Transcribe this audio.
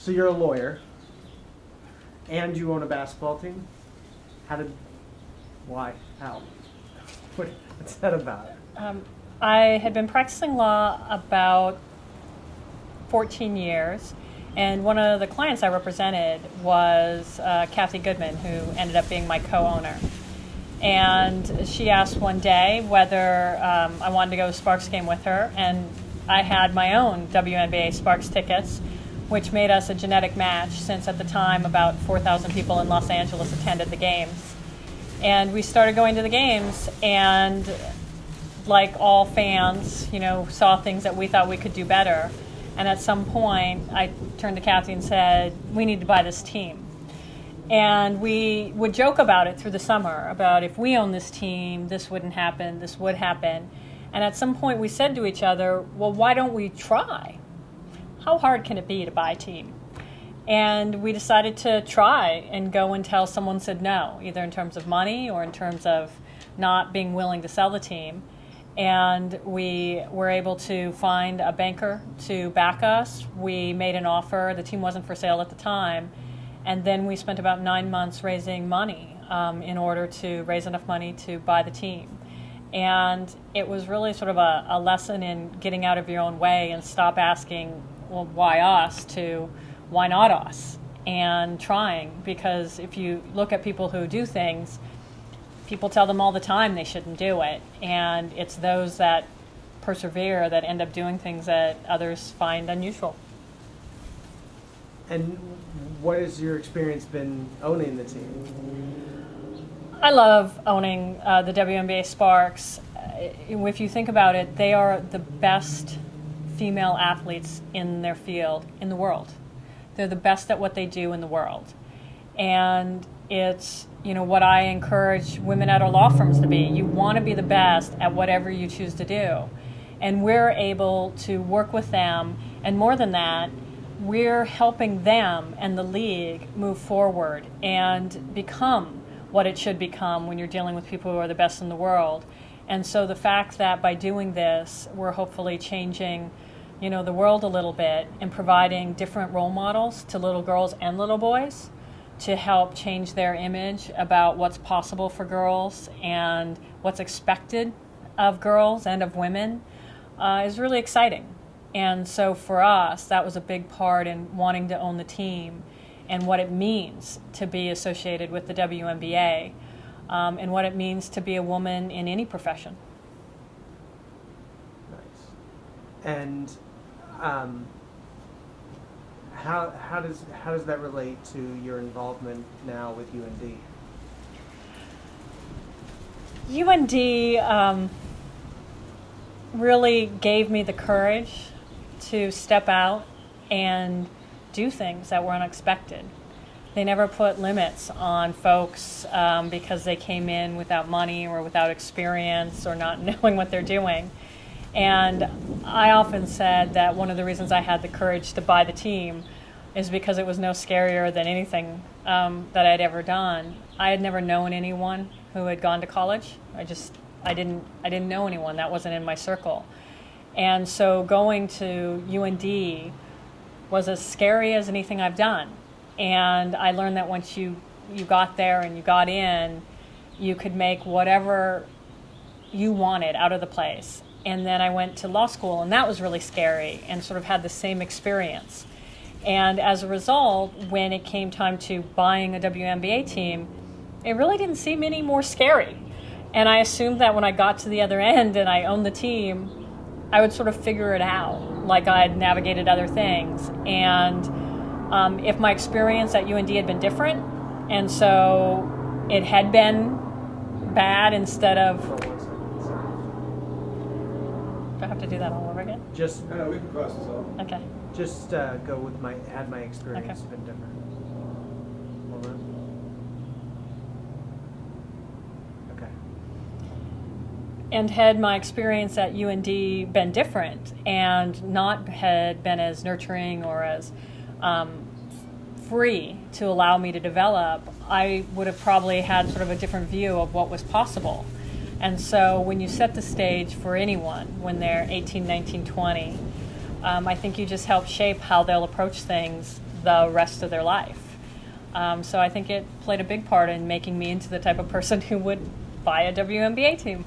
So you're a lawyer, and you own a basketball team. Why? How? What's that about? I had been practicing law about 14 years, and one of the clients I represented was Kathy Goodman, who ended up being my co-owner. And she asked one day whether I wanted to go to a Sparks game with her, and I had my own WNBA Sparks tickets, which made us a genetic match, since at the time about 4,000 people in Los Angeles attended the games. And we started going to the games, and like all fans, saw things that we thought we could do better. And at some point, I turned to Kathy and said, we need to buy this team. And we would joke about it through the summer, about if we own this team, this wouldn't happen, this would happen. And at some point we said to each other, well, why don't we try? How hard can it be to buy a team? And we decided to try and go until someone said no, either in terms of money or in terms of not being willing to sell the team. And we were able to find a banker to back us. We made an offer. The team wasn't for sale at the time. And then we spent about 9 months raising money in order to raise enough money to buy the team. And it was really sort of a lesson in getting out of your own way and stop asking, well, why us, to why not us, and trying. Because if you look at people who do things, people tell them all the time they shouldn't do it. And it's those that persevere that end up doing things that others find unusual. And what has your experience been owning the team? I love owning the WNBA Sparks. If you think about it, they are the best female athletes in their field in the world. They're the best at what they do in the world. And it's, what I encourage women at our law firms to be. You want to be the best at whatever you choose to do. And we're able to work with them. And more than that, we're helping them and the league move forward and become what it should become when you're dealing with people who are the best in the world. And so the fact that by doing this, we're hopefully changing, the world a little bit and providing different role models to little girls and little boys to help change their image about what's possible for girls and what's expected of girls and of women is really exciting. And so for us, that was a big part in wanting to own the team and what it means to be associated with the WNBA and what it means to be a woman in any profession. Nice. And how does that relate to your involvement now with UND? UND really gave me the courage to step out and do things that were unexpected. They never put limits on folks because they came in without money or without experience or not knowing what they're doing. And I often said that one of the reasons I had the courage to buy the team is because it was no scarier than anything that I'd ever done. I had never known anyone who had gone to college. I didn't know anyone. That wasn't in my circle. And so going to UND was as scary as anything I've done. And I learned that once you got there and you got in, you could make whatever you wanted out of the place. And then I went to law school, and that was really scary and sort of had the same experience. And as a result, when it came time to buying a WNBA team, it really didn't seem any more scary. And I assumed that when I got to the other end and I owned the team, I would sort of figure it out, like I'd navigated other things. And if my experience at UND had been different, and so it had been bad instead of... Do I have to do that all over again? No, we can cross this off. Okay. Just go with had my experience Okay. been different. Hold on. Okay. And had my experience at UND been different and not had been as nurturing or as free to allow me to develop, I would have probably had sort of a different view of what was possible. And so when you set the stage for anyone when they're 18, 19, 20, I think you just help shape how they'll approach things the rest of their life. So I think it played a big part in making me into the type of person who would buy a WNBA team.